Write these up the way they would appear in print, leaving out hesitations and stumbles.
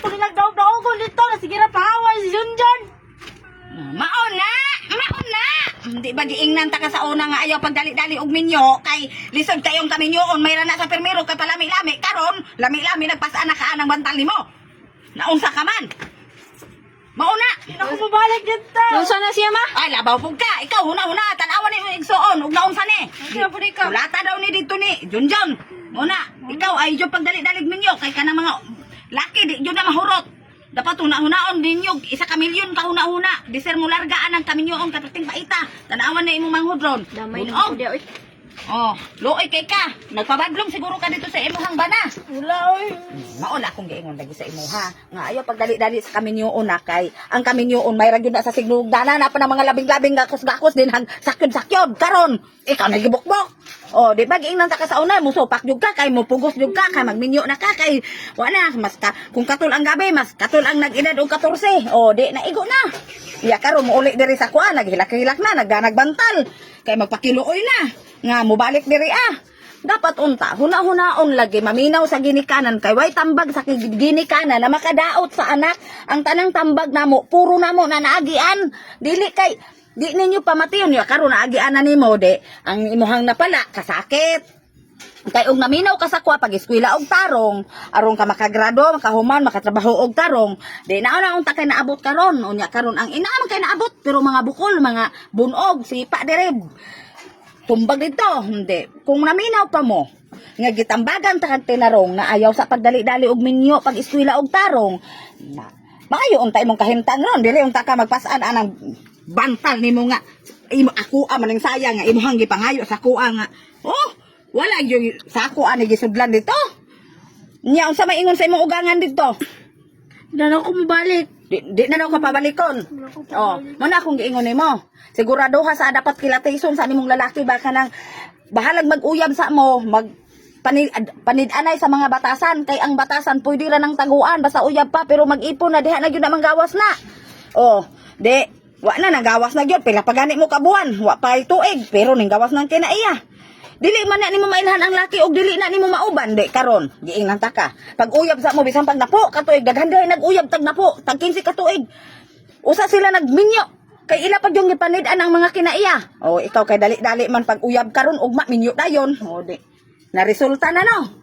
ko nilang daog-daogon dito. Sige na paaway si Junjun. Mauna! Mauna! Hindi ba giingnan ta ka sa una nga ayaw pagdali-dali og minyo kay lisod kayong kaminyoon mayra na sa permero kay palami-lami karon lami-lami nagpasaan na ka anang bantal nimo. Naunsa ka man? Mauna! Hindi na ko mabalik dito. Unsa na siya ma? Ay labaw pug ka. Ikaw huna-huna tanawan ni igsoon ug naunsa ni? Ano po ikaw? Lata daw ni dito ni Junjun. Muna, ikaw ay jo pagdali-dalig minyo kay kanang mga laki di jo na mahurot. Dapat huna-hunaon ninyo isa ka milyon ka huna-huna. Biser mo largaan ang kaminyoon kapiting paita. Tanawan na imong manghudron. Damay na Bunog. ko dia oy. Oh, luoy kay ka. Nagpabadlong siguro ka dito sa imuhang bana. Wala, oy. Maon akong giingon lagi sa imuha. Nga ayaw pagdali-dali sa kaminyoon na kay ang kaminyoon may ragyod na sa signugdana na pa ng mga labing-labing gakos-gakos din hang sakyod-sakyod karon. Ikaw nagibukbok. Oh, di ba giingnan ta ka sa una musupak jud ka kay mupugos jud ka kay magminyo na ka kay wala mas ka kung katul ang gabi mas katul ang nag-edad og 14. Oh, di na igo na. Iya karon mo uli diri sa kuan naghilak-hilak na nagbantal kay magpakiluoy na nga mobalik diri dapat unta huna-hunaon lagi maminaw sa ginikanan kay way tambag sa ginikanan na makadaot sa anak ang tanang tambag namo puro namo na naagian dili kay di ninyo pamation ya karon naagian na nimo de ang imuhang napala kasakit kay og naminaw ka sa kwa pag eskwela og tarong aron ka makagrado makahuman makatrabaho og tarong di na unta kay naabot karon unya karon ang ina man kay naabot pero mga bukol mga bunog sipa direb tumbag dito, hindi. Kung naminaw pa mo, nga gitambagan ta kag tinarong na ayaw sa pagdali-dali og minyo pag eskwela og tarong, na maayo unta imong kahimtang ron, dili unta ka magpasaan anang bantal nimo nga imo ako maning sayang nga imong gipangayo sa kuha nga. Oh, wala yung sa ako ani gisudlan dito. Nya unsa may ingon sa imong ugangan dito? Hindi na ako mabalik. Di na daw ka pabalikon. Oh, muna akong giingon nimo. Sigurado ha sa dapat kilatation sa nimong lalaki baka nang bahalag mag-uyab sa mo, panid-anay sa mga batasan kay ang batasan pwede ra nang taguan basta uyab pa pero mag-ipon na diha na gyud na manggawas na. Oh, di wa na nagawas na gyud pila pagani mo kabuan, wa pa tuig pero ning gawas nang kinaiya. Dili man na nimo mailhan ang laki og dili na nimo mauban di karon giingnan ta ka pag uyab sa mo bisan pag napo katuig daghan dihay nag-uyab tag napo tag 15 katuig usa sila nagminyo kay ila pa yung gipanid-an ang mga kinaiya o ikaw kay dali-dali man pag uyab karon ugma minyo dayon o di na resulta na no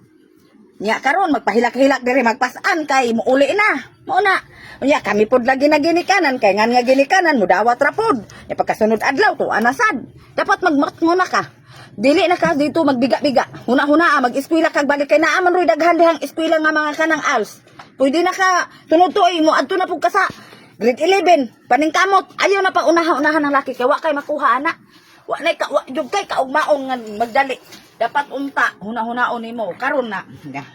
nya karon magpahilak-hilak diri magpasan kay muuli na mo na unya kami pod lagi na ginikanan kay ngan nga ginikanan mudawat ra pod nya pagkasunod adlaw to anasad dapat magmatnguna ka. Dili na ka dito magbiga-biga. Huna-huna mag-eskwela kag balik kay naa man roy daghan dihang eskwela nga mga kanang ALS. Pwede na ka tunod-tuoy mo adto na pug ka sa grade 11 paningkamot. Ayaw na pa unahan ng laki kay wa kay makuha ana. Wa nay ka wa jud kay kaugmaon nga magdali. Dapat unta huna-hunaon nimo karon na.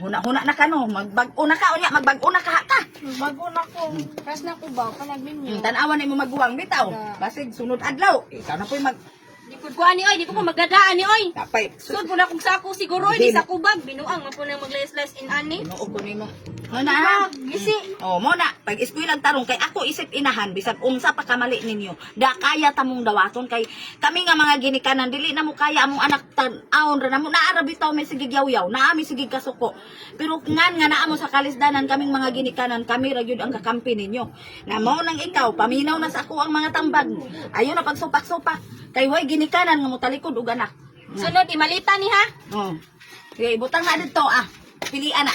Huna-huna na ka no magbag-una ka unya magbag-una ka ka. Bago na ko. Ras na ko ba kanag minyo. Tanawan nimo magbuwang bitaw. Basig sunod adlaw. Ikaw na poy mag Di ko kuan ni oy, di ko pa magdadaan ni oy. tapay. Sud po na kung sako siguro oy, di sa kubag binuang man po na magles-les in ani. Tinuog ko nimo. Muna ha. Gisi. Oh, muna. Pag eskwela tarong kay ako isip inahan bisag unsa pa kamali ninyo. Da kaya tamong dawaton kay kami nga mga ginikanan dili na mo kaya among anak tan-aon ra namo naara bitaw may sige yaw-yaw, naami sige kasuko. Pero ngan nga naamo sa kalisdanan kaming mga ginikanan kami ra gyud ang kakampi ninyo. Na mao nang ikaw paminaw na sa ako ang mga tambag. Ayo na pagsupak-supak. Kay way ginikanan nga mo talikod og anak. Sunod imalita ni ha. Oh. Kaya ibutang na dito Pilian na.